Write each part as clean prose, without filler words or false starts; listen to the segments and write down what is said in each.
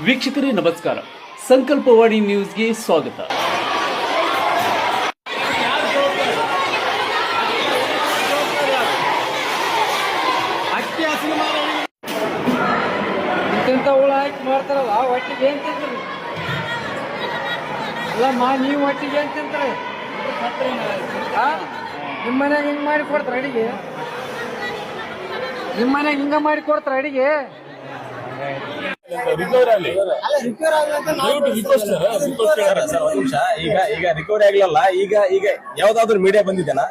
ವೀಕ್ಷಕರೇ ನಮಸ್ಕಾರ, ಸಂಕಲ್ಪವಾಣಿ ನ್ಯೂಸ್ಗೆ ಸ್ವಾಗತ. ಇಂಥ ಹುಳ ಹಾಕಿ ಮಾಡ್ತಾರಲ್ಲ ಒಟ್ಟಿಗೆ ಏನ್ ತಿಂತಾರೆ? ಅಲ್ಲಮ್ಮ, ನೀವು ಒಟ್ಟಿಗೆ ಏನ್ ತಿಂತಾರೆ? ನಿಮ್ಮ ಮನ್ಯಾಗ ಹಿಂಗ್ ಮಾಡಿ ಕೊಡ್ತಾರ ಅಡಿಗೆ? ನಿಮ್ಮ ಮನ್ಯಾಗ ಹಿಂಗ ಮಾಡಿ ಕೊಡ್ತಾರ ಅಡಿಗೆ? ಈಗ ರಿಕವರಿ ಆಗ್ಲಿಲ್ಲ. ಈಗ ಯಾವ್ದಾದ್ರು ಮೀಡಿಯಾ ಬಂದಿದ್ದೇನಾ?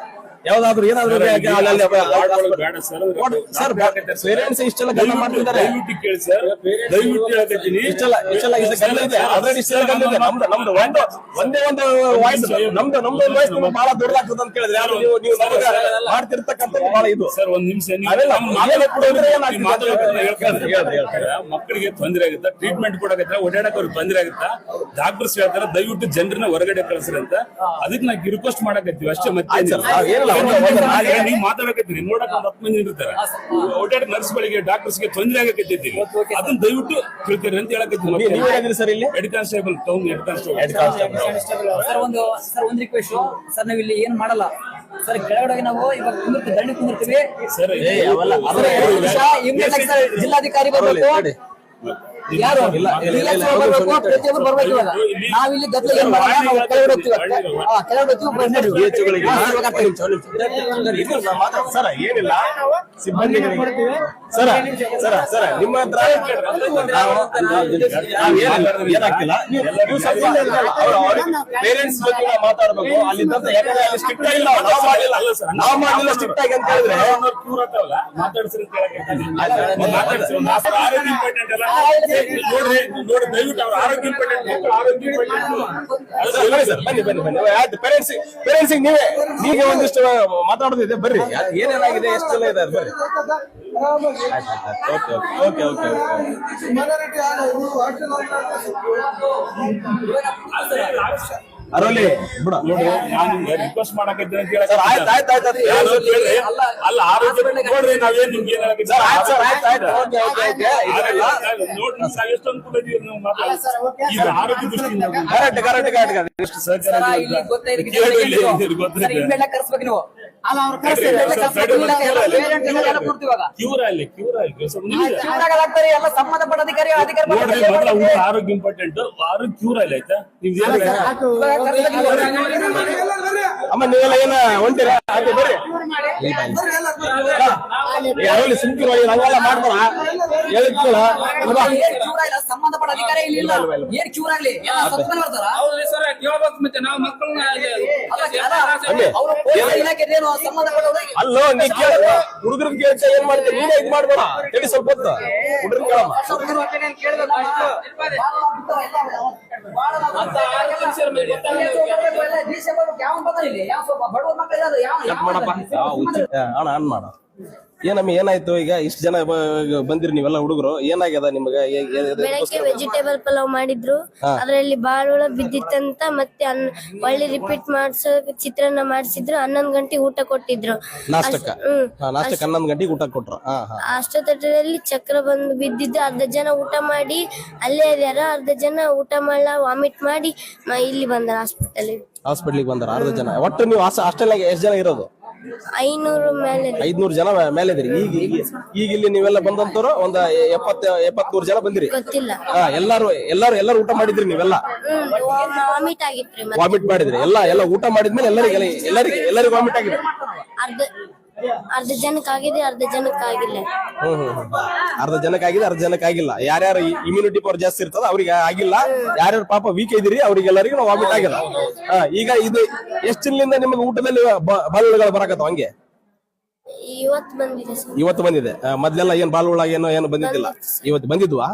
ಯಾವ್ದಾದ್ರು ಏನಾದ್ರು ಸರ್ ಪೇರೆಂಟ್ಸ್ ಇಷ್ಟೆಲ್ಲ ಗಮನ ಮಾಡ್ತಿದ್ದಾರೆ. ನಮ್ದು ಒಂದೇ ಒಂದು ವಾಯ್ಸ್ ನಮ್ದು ವಾಯ್ಸ್ ಬಹಳ ದೊಡ್ಡದಾಗ್ತದೆ ಅಂತ ಕೇಳಿದ್ರೆ ಯಾರು ನೀವು ಮಾಡ್ತಿರ್ತಕ್ಕಂಥ ಬಹಳ ಇದು ಸರ್. ಒಂದ್ ನಿಮಿಷ ಮಕ್ಕಳಿಗೆ ತೊಂದರೆ ಆಗುತ್ತಾ, ಟ್ರೀಟ್ಮೆಂಟ್ ಕೊಡಕತ್ರ ಓಡಾಡಕ್ ಅವ್ರಿಗೆ ತೊಂದರೆ ಆಗುತ್ತಾ, ಡಾಕ್ಟರ್ಸ್ ಹೇಳ್ತಾರೆ ದಯವಿಟ್ಟು ಜನರನ್ನ ಹೊರಗಡೆ ಕಳಿಸ್ರಿ ಅಂತ. ಅದಕ್ಕೆ ನಾವು ರಿಕ್ವೆಸ್ಟ್ ಮಾಡಕತ್ತೀವಿ ಅಷ್ಟೇ. ಮತ್ತೆ ನೀವು ಮಾತಾಡಕತ್ತೀರಿ, ನೋಡಕ್ ಒಂದ್ 10 ಮಂದಿ ಇರ್ತಾರೆ, ಓಡಾಡ ನರ್ಸ್ಗಳಿಗೆ ಡಾಕ್ಟರ್ಸ್ಗೆ ತೊಂದರೆ ಆಗಕತ್ತೈತಿ. ಅದನ್ನ ದಯವಿಟ್ಟು ತಿಳ್ತೀರಿ ಅಂತ ಹೇಳಕತ್ತೀವಿ ಸರ್. ಇಲ್ಲಿ head constable town head constable sir ಒಂದು ರಿಕ್ವೆಸ್ಟ್ ಸರ್, ನಾವ್ ಇಲ್ಲಿ ಏನ್ ಮಾಡಲ್ಲ ಸರ್. ಕೆಳಗಡೆ ನಾವು ಇವಾಗ ದಂಡಿ ಕುಂದಿರ್ತೀವಿ ಸರ್. ಜಿಲ್ಲಾಧಿಕಾರಿ ಬರ್ಬೇಕು, ಯಾರು ಪ್ರತಿಯೊಬ್ಬರು ಬರ್ಬೇಕು. ಇವಾಗ ನಾವಿಲ್ಲಿ ಗದ್ದಲ ಏನ್ ಮಾಡಲ್ಲ, ಕೆಳಗಡೆ ಸರ್ ಏನಿಲ್ಲ ಸಿಬ್ಬಂದಿಗಳಿಗೆ ಸರ ನಿಮ್ಮ ಹತ್ರ ಏನಾಗ್ತಿಲ್ಲ. ಪೇರೆಂಟ್ಸ್ ಬಗ್ಗೆ ಮಾತಾಡ್ಬೇಕು. ಅಲ್ಲಿದ್ದಂತ ಸ್ಟ್ರಿಕ್ಟ್ ಆಗಿಲ್ಲ, ನಾವು ಮಾಡಿಲ್ಲ ಸ್ಟ್ರಿಕ್ಟ್ ಆಗಿ ಅಂತ ಹೇಳಿದ್ರೆ ಮಾತಾಡ್ಸ್ರಿ. ನೋಡ್ರಿ ದಯವಿಟ್ಟು ಅವ್ರ ಆರೋಗ್ಯ ಇಂಪಾರ್ಟೆಂಟ್. ಪೇರೆಂಟ್ಸ್ ನೀವೇ ಒಂದಿಷ್ಟು ಮಾತಾಡೋದಿದೆ, ಬರ್ರಿ. ಏನೇನಾಗಿದೆ ಎಷ್ಟೆಲ್ಲ ಇದೆ ಬರ್ರಿ. ಓಕೆ ಅರಲ್ಲಿ ಬಿಡ ನೋಡ್ರಿ, ನಾನು ರಿಕ್ವೆಸ್ಟ್ ಮಾಡಕತ್ತೀನಿ ಅಂತ ಹೇಳಿ. ಅಲ್ಲ ಆರೋಗ್ಯ ನೋಡ್ರಿ, ನಾವೇನ್ ನಿಮ್ಗೆ ಏನ್ ಹೇಳಕ್ಕೆ ಸರ್. ಆಯ್ತು ಸರ್, ಆಯ್ತು ನೋಡ್ರಿ, ಎಷ್ಟೊಂದು ಕೂಡ ಈಗ ಆರೋಗ್ಯ ದೃಷ್ಟಿಯಿಂದ ಕರೆಕ್ಟ್ ಎಷ್ಟು ಸಹಕಾರ ಕರ್ಸ್ಬೇಕು ನೀವು. ಸಂಬಂಧಪಟ್ಟ ಅಧಿಕಾರಿ ಆರೋಗ್ಯ ಇಂಪಾರ್ಟೆಂಟ್. ಆರೋಗ್ಯ ಕ್ಯೂರ್ ಅಲ್ಲಿ ಆಯ್ತಾ? ಅಮ್ಮ ನೀವೆಲ್ಲ ಏನ ಹೊಂಟಿರ ಬರ್ರಿ. ಯಾರಲ್ಲಿ ಸುಮ್ಕಿರೋ ಹಂಗೆಲ್ಲ ಮಾಡ್ತಾರ ಸಂಬಂಧಪಟ್ಟ ಅಧಿಕಾರಿ ಇಲ್ಲ. ಏನ್ ಕ್ಯೂರ್ ಆಗ್ಲಿ ಬರ್ತಾರ ಅಲ್ಲೋ ನೀ ಕೇಳ ಹುಡುಗರ ಕೇಳ್ತ ಏನ್ ಮಾಡ್ತೀವಿ? ನೀನೇ ಇದ್ ಮಾಡ್ಬೇಡ, ಹೇಳಿ ಸ್ವಲ್ಪ ಹೊತ್ತು ಹುಡುಗರು ಕೇಳಮ್ಮ. ಅಣ್ಣ ಮಾಡ ಏನಮ್ಮ ಏನಾಯ್ತು? ಈಗ ಇಷ್ಟು ಜನ ಬಂದಿರಿ ನೀವೆಲ್ಲ ಹುಡುಗರು, ಏನಾಗ್ಯದ ನಿಮ್ಗೆ? ಬೆಳಗ್ಗೆ ವೆಜಿಟೇಬಲ್ ಪಲಾವ್ ಮಾಡಿದ್ರು, ಅದ್ರಲ್ಲಿ ಬಾಳುಳ ಬಿದ್ದಿತ್ತಂತ ಮತ್ತೆ ಒಳ್ಳೆ ರಿಪೀಟ್ ಮಾಡ್ಸೋ ಚಿತ್ರಾನ್ನ ಮಾಡಿಸಿದ್ರು. 11 ಗಂಟೆಗೆ ಊಟ ಕೊಟ್ಟಿದ್ರು. ನಾಷ್ಟಕ್ಕೆ 11 ಗಂಟೆಗೆ ಊಟ ಕೊಟ್ರು. ಅಷ್ಟೊತ್ತಲ್ಲಿ ಚಕ್ರ ಬಂದು ಬಿದ್ದಿದ್ದು. ಅರ್ಧ ಜನ ಊಟ ಮಾಡಿ ಅಲ್ಲೇ ಇದಾರ, ಅರ್ಧ ಜನ ಊಟ ಮಾಡಲ್ಲ ವಾಮಿಟ್ ಮಾಡಿ ಇಲ್ಲಿ ಬಂದಾರ ಹಾಸ್ಪಿಟಲ್ ಬಂದಾರ. ಅರ್ಧ ಜನ ಒಟ್ಟು ನೀವು ಹಾಸ್ಟೆಲ್ ಎಷ್ಟು ಜನ ಇರೋದು? 500 ಜನ ಮೇಲೆ ಇದ್ರಿ. ಈಗ ಇಲ್ಲಿ ನೀವೆಲ್ಲ ಬಂದಂತವ್ರು ಒಂದ್ 70-73 ಜನ ಬಂದಿರಿ. ಎಲ್ಲಾರು ಊಟ ಮಾಡಿದ್ರಿ ನೀವೆಲ್ಲ? ವಾಮಿಟ್ ಮಾಡಿದ್ರಿ ಎಲ್ಲ ಊಟ ಮಾಡಿದ್ಮೇಲೆ ಎಲ್ಲರಿಗೂ ವಾಮಿಟ್ ಆಗಿದೆ. ಅರ್ಧ ಜನಕ್ಕೆ ಆಗಿದೆ, ಅರ್ಧ ಜನಕ್ಕೆ ಆಗಿಲ್ಲ. ಅರ್ಧ ಜನಕ್ಕೆ ಆಗಿಲ್ಲ. ಯಾರ್ಯಾರು ಇಮ್ಯುನಿಟಿ ಪವರ್ ಜಾಸ್ತಿ ಇರ್ತದ ಅವ್ರಿಗೆ ಆಗಿಲ್ಲ. ಯಾರ್ಯಾರು ಪಾಪ ವೀಕ್ ಇದ್ದೀರಿ ಅವ್ರಿಗೆಲ್ಲರಿಗೂ ವಾಮಿಟ್ ಆಗಿಲ್ಲ. ಈಗ ಇದು ಎಷ್ಟು ದಿನದಿಂದ ನಿಮ್ಗೆ ಊಟದಲ್ಲಿ ಬಾಲುಗಳು ಬರಾಕತ್ತಾವ? ಹಂಗೆ ಇವತ್ತು ಬಂದಿದೆ. ಮೊದ್ಲೆಲ್ಲ ಏನ್ ಬಾಲುಳ ಏನು ಬಂದಿದ್ದಿಲ್ಲ, ಇವತ್ತು ಬಂದಿದ್ವಾ?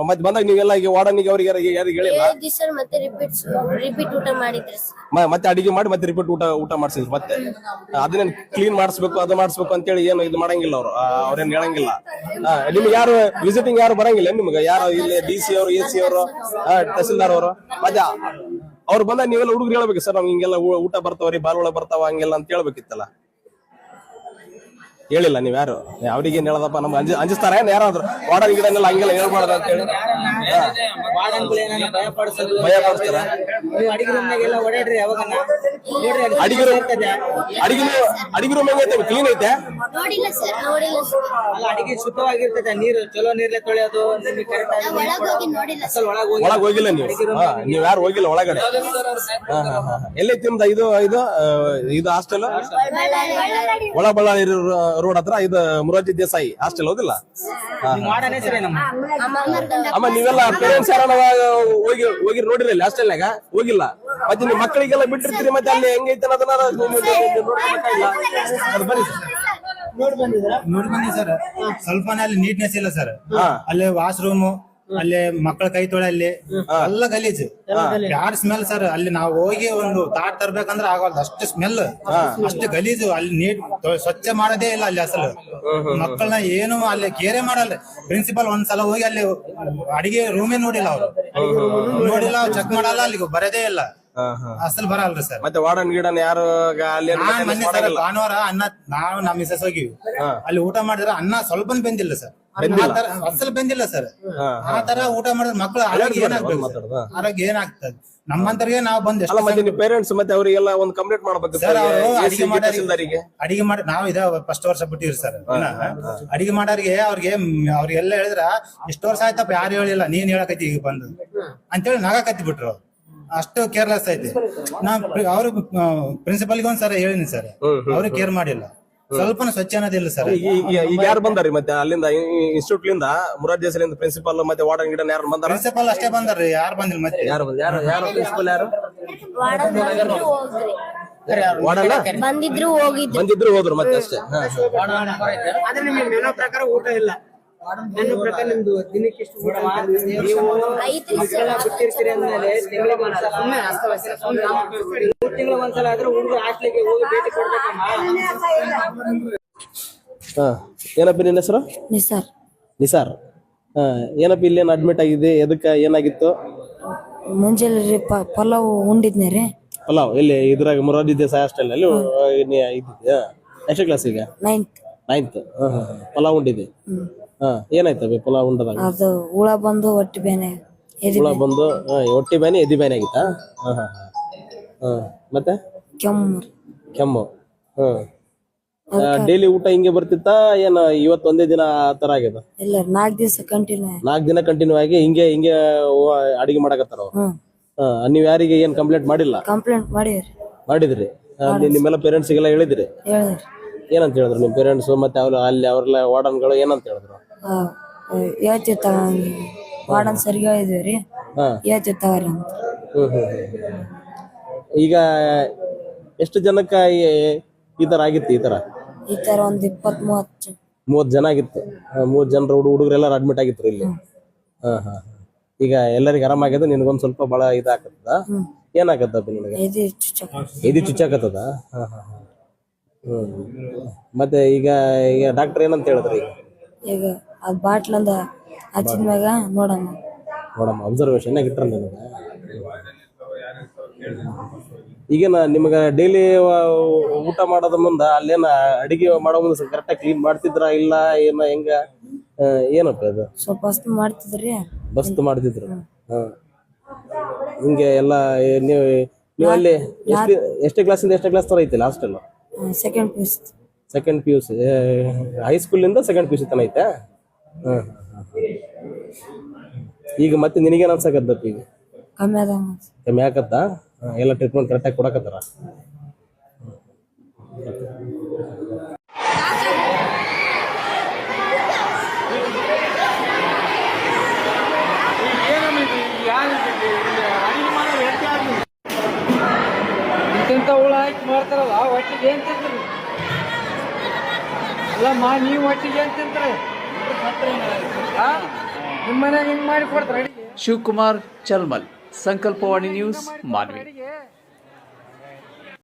ಮತ್ತೆ ಬಂದಾಗ ನೀವೆಲ್ಲ ಈಗ ವಾರ್ಡನಿಗೆ ಅವ್ರಿಗೆ ಯಾರಿಗೆ ಹೇಳಿಲ್ಲ? ಮತ್ತೆ ಅಡಿಗೆ ಮಾಡಿ ಮತ್ತೆ ರಿಪೀಟ್ ಊಟ ಮಾಡಿಸಿದ್ರು. ಮತ್ತೆ ಅದನ್ನೇನ್ ಕ್ಲೀನ್ ಮಾಡಿಸ್ಬೇಕು ಅದು ಮಾಡಿಸ್ಬೇಕು ಅಂತೇಳಿ ಏನು ಇದು ಮಾಡಂಗಿಲ್ಲ ಅವ್ರೇನ್ ಹೇಳಂಗಿಲ್ಲ. ನಿಮ್ಗೆ ಯಾರು ವಿಸಿಟಿಂಗ್ ಯಾರು ಬರಂಗಿಲ್ಲ ನಿಮ್ಗೆ? ಯಾರು ಇಲ್ಲಿ DC ಅವರು, AC ಅವರು, ತಹಸೀಲ್ದಾರ್ ಅವರು, ಮತ್ತೆ ಅವ್ರು ಬಂದಾಗ ನೀವೆಲ್ಲ ಹುಡುಗರು ಹೇಳ್ಬೇಕು, ಸರ್ ನಮ್ಗೆ ಹಿಂಗೆಲ್ಲ ಊಟ ಬರ್ತಾವ್ರಿ, ಬಾಲುಳ ಬರ್ತಾವ ಹಂಗೆಲ್ಲ ಅಂತ ಹೇಳ್ಬೇಕಿತ್ತಲ್ಲ. ಹೇಳಿಲ್ಲ ನೀವ್ ಯಾರು ಅವ್ರಿಗೆ ಏನ್ ಹೇಳದಪ್ಪ ನಮ್ಗೆ ಅಂಜಿಸ್ತಾರ ಏನ್ ಯಾರಾದ್ರು ವಾರ್ಡನ್ ಗಿಡನೆಲ್ಲ ಹಂಗೆಲ್ಲ ಹೇಳ್ಬಾರ್ದು ಅಂತ ಹೇಳಿ ಭಯ ಪಡಿಸ್ತಾರ ಅಡಿಗೆ ರೂಮ್ನಾಗೆಲ್ಲ ಓಡಾಡ್ರಿ ಯಾವಾಗ ಅಡಿಗೆ ರೂಮ್ ಹೆಂಗೈತೆ ಕ್ಲೀನ್ ಐತೆ ನೋಡಿಲ್ಲ ಸರ್ ಅಲ್ಲ ಅಡಿಗೆ ಶುದ್ಧವಾಗಿರ್ತದೆ ನೀರು ಚಲೋ ನೀರ್ಲೆ ತೊಳೆಯೋದು ನಿಮಗೆ ಕರೆಕ್ಟ್ ಆಗಿ ಒಳಗೋಗಿ ನೋಡಿಲ್ಲ ಅಸಲ್ ಒಳಗೆ ಒಳಗ್ ಹೋಗಿಲ್ಲ ನೀವು ನೀವ್ ಯಾರು ಹೋಗಿಲ್ಲ ಒಳಗಡೆ ಎಲ್ಲೈತಿ ನಿಮ್ದು ಇದು ಹಾಸ್ಟೆಲ್ ಒಳಬಳ್ಳಾರಿ ರೋಡ್ ಹತ್ರ ಇದು ಮುರಾರ್ಜಿ ದೇಸಾಯಿ ಹಾಸ್ಟೆಲ್ ಹೌದಿಲ್ಲ ಮಾಡನೇ ಸರಿ ನಮ್ಮ ಅಮ್ಮ ನೀವೆಲ್ಲ ಪೇರೆಂಟ್ಸ್ ಯಾರನ್ನ ಹೋಗಿ ನೋಡಿರಲ್ಲ ಹಾಸ್ಟೆಲ್ನಾಗ ಹೋಗಿಲ್ಲ ಮತ್ತೆ ನಿಮ್ ಮಕ್ಕಳಿಗೆಲ್ಲ ಬಿಟ್ಟಿರ್ತೀರಿ ಮತ್ತೆ ಅಲ್ಲಿ ಹೆಂಗೈತೆ ಅನ್ನೋದನ್ನ ಬರೀ ನೋಡಿ ಬನ್ನಿ ಸರ್ ಸ್ವಲ್ಪನೇ ಅಲ್ಲಿ ನೀಟ್ನೆಸ್ ಇಲ್ಲ ಸರ್ ಅಲ್ಲಿ ವಾಶ್ರೂಮ್ ಅಲ್ಲಿ ಮಕ್ಕಳ ಕೈ ತೊಳೆ ಅಲ್ಲಿ ಎಲ್ಲ ಗಲೀಜು ಯಾರ್ ಸ್ಮೆಲ್ ಸರ್ ಅಲ್ಲಿ ನಾವು ಹೋಗಿ ಒಂದು ತಾಟ್ ತರ್ಬೇಕಂದ್ರೆ ಆಗಲ್ಲ ಅಷ್ಟು ಸ್ಮೆಲ್ ಅಷ್ಟು ಗಲೀಜು ಅಲ್ಲಿ ನೀಟ್ ಸ್ವಚ್ಛ ಮಾಡೋದೇ ಇಲ್ಲ ಅಲ್ಲಿ ಅಸಲು ಮಕ್ಕಳನ್ನ ಏನು ಅಲ್ಲಿ ಕೇರೆ ಮಾಡಲ್ಲ ಪ್ರಿನ್ಸಿಪಲ್ ಒಂದ್ಸಲ ಹೋಗಿ ಅಲ್ಲಿ ಅಡಿಗೆ ರೂಮೇ ನೋಡಿಲ್ಲ ಅವ್ರು ನೋಡಿಲ್ಲ ಚೆಕ್ ಮಾಡಲ್ಲ ಅಲ್ಲಿಗೆ ಬರೋದೇ ಇಲ್ಲ ಅಸಲ್ ಬರಲ್ರಿ ಸರ್ ಮತ್ತೆ ವಾರ್ಡನ್ ಗಿಡನ್ ಯಾರು ಅಲ್ಲಿ ಮೊನ್ನೆ ಸರ್ ಭಾನುವಾರ ಅನ್ನ ನಾವು ನಮ್ಮ ಮಿಸಸ್ ಹೋಗಿವಿ ಅಲ್ಲಿ ಊಟ ಮಾಡಿದ್ರೆ ಅನ್ನ ಸ್ವಲ್ಪ ಬೆಂದಿಲ್ಲ ಸರ್ ಅಸಲ್ ಬೆಂದಿಲ್ಲ ಸರ್ ಆ ತರ ಊಟ ಮಾಡಿದ್ರೆ ಮಕ್ಕಳು ಆರೋಗ್ಯ ಏನಾಗ್ಬೇಕು ಆರೋಗ್ಯ ಏನಾಗ್ತದೆ ನಮ್ಮಂತರಿಗೆ ನಾವು ಬಂದ್ ಮತ್ತೆ ಪೇರೆಂಟ್ಸ್ ಮತ್ತೆ ಅವರಿಗೆಲ್ಲ ಒಂದು ಕಂಪ್ಲೇಂಟ್ ಮಾಡ್ಬೇಕು ಸರ್ ಅವರು ಅಡಿಗೆ ಮಾಡಿ ನಾವು ಇದ ಫಸ್ಟ್ ವರ್ಷ ಬಿಟ್ಟಿವ್ರಿ ಸರ್ ಅಡಿಗೆ ಮಾಡೋರಿಗೆ ಅವ್ರಿಗೆಲ್ಲ ಹೇಳಿದ್ರ ಇಷ್ಟು ವರ್ಷ ಆಯ್ತಪ್ಪ ಯಾರು ಹೇಳಿಲ್ಲ ನೀನ್ ಹೇಳಕತ್ತಿ ಈಗ ಬಂದು ಅಂತೇಳಿ ನಗಾಕತ್ತಿ ಬಿಟ್ರು ಅಷ್ಟು ಕೇರ್ಲೆಸ್ ಐತಿ ನಾ ಅವ್ರು ಪ್ರಿನ್ಸಿಪಲ್ಗೆ ಒಂದ್ಸಲ ಹೇಳಿನಿ ಸರ್ ಅವ್ರಿಗೆ ಕೇರ್ ಮಾಡಿಲ್ಲ ಸ್ವಲ್ಪ ಸ್ವಚ್ಛ ಅನ್ನೋದಿಲ್ಲ ಸರ್ ಈಗ ಯಾರು ಬಂದಾರಿ ಮತ್ತೆ ಅಲ್ಲಿಂದ ಇನ್ಸ್ಟಿಟ್ಯೂಟ್ ಲಿಂದ ಮುರಾರ್ಜಿ ದೇಸಾಯಿ ಪ್ರಿನ್ಸಿಪಲ್ ಮತ್ತೆ ವಾರ್ಡನ್ ಗಿಡನ್ ಯಾರು ಬಂದಾರ ಪ್ರಿನ್ಸಿಪಲ್ ಅಷ್ಟೇ ಬಂದಾರ್ರಿ ಯಾರು ಬಂದಿಲ್ಲ ಮತ್ತೆ ಯಾರು ಪ್ರಿನ್ಸಿಪಲ್ ಯಾರು ಬಂದಿದ್ರು ಹೋಗಿದ್ರು ಬಂದಿದ್ರು ಹೋದ್ರು ಮತ್ತೆ ಅಷ್ಟೇ ಆದ್ರೆ ನಿಮಗೆ ಮೆನು ಪ್ರಕಾರ ಊಟ ಇಲ್ಲ ಮೆನು ಪ್ರಕಾರ ನಿಮ್ದು ದಿನಕ್ಕೆ ಎಷ್ಟು ಊಟ ಬಿಟ್ಟಿರ್ತೀರಿ ಅಂದ್ಮೇಲೆ ತಿಂಗಳಿಗೆ ಒಂದ್ಸಲ ಸುಮ್ಮನೆ ಅಸ್ತವ್ಯಸ್ತ ತಿಂಗಳ ಒಂದ್ಸಲ ಆದ್ರೆ ಹುಡುಗ ಹಾಸ್ಟೆಲ್ಗೆ ಹೋಗಿ ಭೇಟಿ ಕೊಡ್ಬೇಕಮ್ಮ. ಏನಪ್ಪ ನಿನ್ನ ಹೆಸರು? ನಿಸಾರ್. ಏನಪ್ಪ ಇಲ್ಲೇನು ಅಡ್ಮಿಟ್ ಆಗಿದೆ, ಎದಕ್ಕೆ ಏನಾಗಿತ್ತು? ಮುಂಜಾನೆ ಪಲಾವ್ ಉಂಡಿದ್ನೆ ರೀ. ಪಲಾವ್ ಇಲ್ಲಿ ಇದ್ರಾಗ ಮುರಾರ್ಜಿ ದೇಸಾಯಿ ಹಾಸ್ಟೆಲ್ ಅಲ್ಲಿ ಇದ್ದಿದ್ಯಾ? ಎಷ್ಟೇ ಕ್ಲಾಸ್ ಈಗ? 9th. ಪಲಾವ್ ಉಂಡಿದೆ. ಏನಾಯ್ತವೆ ಪಲಾವ್ ಉಂಡದಾಗ? ಅದು ಹುಳ ಬಂದು ಹೊಟ್ಟೆ ಬೇನೆ. ಹುಳ ಬಂದು ಹೊಟ್ಟೆ ಬೇನೆ ಎದಿ ಬೇನೆ ಆಗಿತ್ತಾ? ಮತ್ತೆ ಕೆಮ್ಮು. ಡೈಲಿ ಊಟ ಹಿಂಗೆ ಬರ್ತಿತ್ತಾ ಏನ ಇವತ್ತು ಒಂದೇ ದಿನ ಆತರ ಆಗ್ಯದ? ಇಲ್ಲ 4 ದಿನ ಕಂಟಿನ್ಯೂ ಆಗಿ ಹಿಂಗೆ ಅಡಿಗೆ ಮಾಡಕತ್ತಾರ ಅವ್ರು. ನೀವ್ ಯಾರಿಗೆ ಏನ್ ಕಂಪ್ಲೇಂಟ್ ಮಾಡಿಲ್ಲ? ಕಂಪ್ಲೇಂಟ್ ಮಾಡಿದ್ರಿ? ನಿಮ್ಮೆಲ್ಲ ಪೇರೆಂಟ್ಸ್ ಗೆಲ್ಲ ಹೇಳಿದ್ರಿ? ಏನಂತ ಹೇಳಿದ್ರು ನಿಮ್ ಪೇರೆಂಟ್ಸ್ ಮತ್ತೆ ಅವ್ರೆಲ್ಲ ವಾರ್ಡನ್ಗಳು ಏನಂತ ಹೇಳಿದ್ರು? ವಾರ್ಡನ್ ಸರಿಗೆ ಹೇಳಿದ್ವಿ ಹೇಳ್ತಿರ್ತಾವ್ರಿ ಅಂತ. ಈಗ ಎಷ್ಟು ಜನಕ್ಕ ಈ ತರ ಆಗಿತ್ತು? ಈ ತರ ಒಂದು 20-30 ಜನ ಆಗಿತ್ತು. 30 ಜನರ ಹುಡುಗರೆಲ್ಲ ಅಡ್ಮಿಟ್ ಆಗಿತ್ತು ಇಲ್ಲಿ. ಈಗ ಎಲ್ಲರಿಗೂ ಆರಾಮಾಗ್ಯದ? ನಿನಗೊಂದ್ ಸ್ವಲ್ಪ ಬಹಳ ಇದಾಕತ್ತದ? ಏನಾಗತ್ತಪ್ಪ ನಿನಗೆ? ಎದಿ ಚುಚ್ಚಾಕತ್ತದ? ಮತ್ತೆ ಈಗ ಡಾಕ್ಟರ್ ಏನಂತ ಹೇಳಿದ್ರಿ? ಈಗ ಅದ್ ಬಾಟ್ಲಂದ ಹಚ್ಚಿದ್ಮ್ಯಾಗ ನೋಡಮ್ಮ ಅಬ್ಸರ್ವೇಷನ್ ಇಟ್ರ ನಿಮಗೆ. ಈಗ ನಿಮ್ಗ ಡೈಲಿ ಊಟ ಮಾಡೋದ ಮುಂದ ಅಲ್ಲೇನ ಅಡಿಗೆ ಮಾಡೋ ಮುಂದ ಕರೆಕ್ಟಾಗಿ ಕ್ಲೀನ್ ಮಾಡ್ತಿದ್ರ ಇಲ್ಲ ಏನ ಹೆಂಗ ಏನಪ್ಪ ಅದು? ಸ್ವಲ್ಪ ಬಸ್ತ್ ಮಾಡ್ತಿದ್ರು. ಹಿಂಗೆ ಎಲ್ಲ ನೀವು ಅಲ್ಲಿ ಎಷ್ಟೇ ಕ್ಲಾಸಿಂದ ಎಷ್ಟೇ ಕ್ಲಾಸ್ ತರ ಐತಿಲ್ಲ ಹಾಸ್ಟೆಲ್? ಸೆಕೆಂಡ್ PUC ಹೈಸ್ಕೂಲಿಂದ ಸೆಕೆಂಡ್ PUC ತನ ಐತೆ. ಈಗ ಮತ್ತೆ ನಿನಗೇನು ಅನ್ಸಕತ್ತಪ್ಪ? ಈಗ ಕಮ್ಮಿ ಆಗತ್ತ? ಎಲ್ಲ ಟ್ರೀಟ್ಮೆಂಟ್ ಕರೆಕ್ಟಾಗಿ ಕೊಡಕತ್ತಾರ? ಇಂಥ ಹುಳ ಹಾಕಿ ಮಾಡ್ತಾರಲ್ಲ ಒಟ್ಟಿಗೆ ಏನ್ ತಿಂದ್ರಿ? ಅಲ್ಲಮ್ಮ ನೀವು ಒಟ್ಟಿಗೆ ಏನ್ ತಿಂತಾರೆ? ನಿಮ್ಮ ಮನ್ಯಾಗ ಹಿಂಗ್ ಮಾಡಿ ಕೊಡ್ತಾರ? ಶಿವಕುಮಾರ್ ಚಲ್ಮಲ್, ಸಂಕಲ್ಪವಾಣಿ ನ್ಯೂಸ್, ಮಾನ್ವಿ.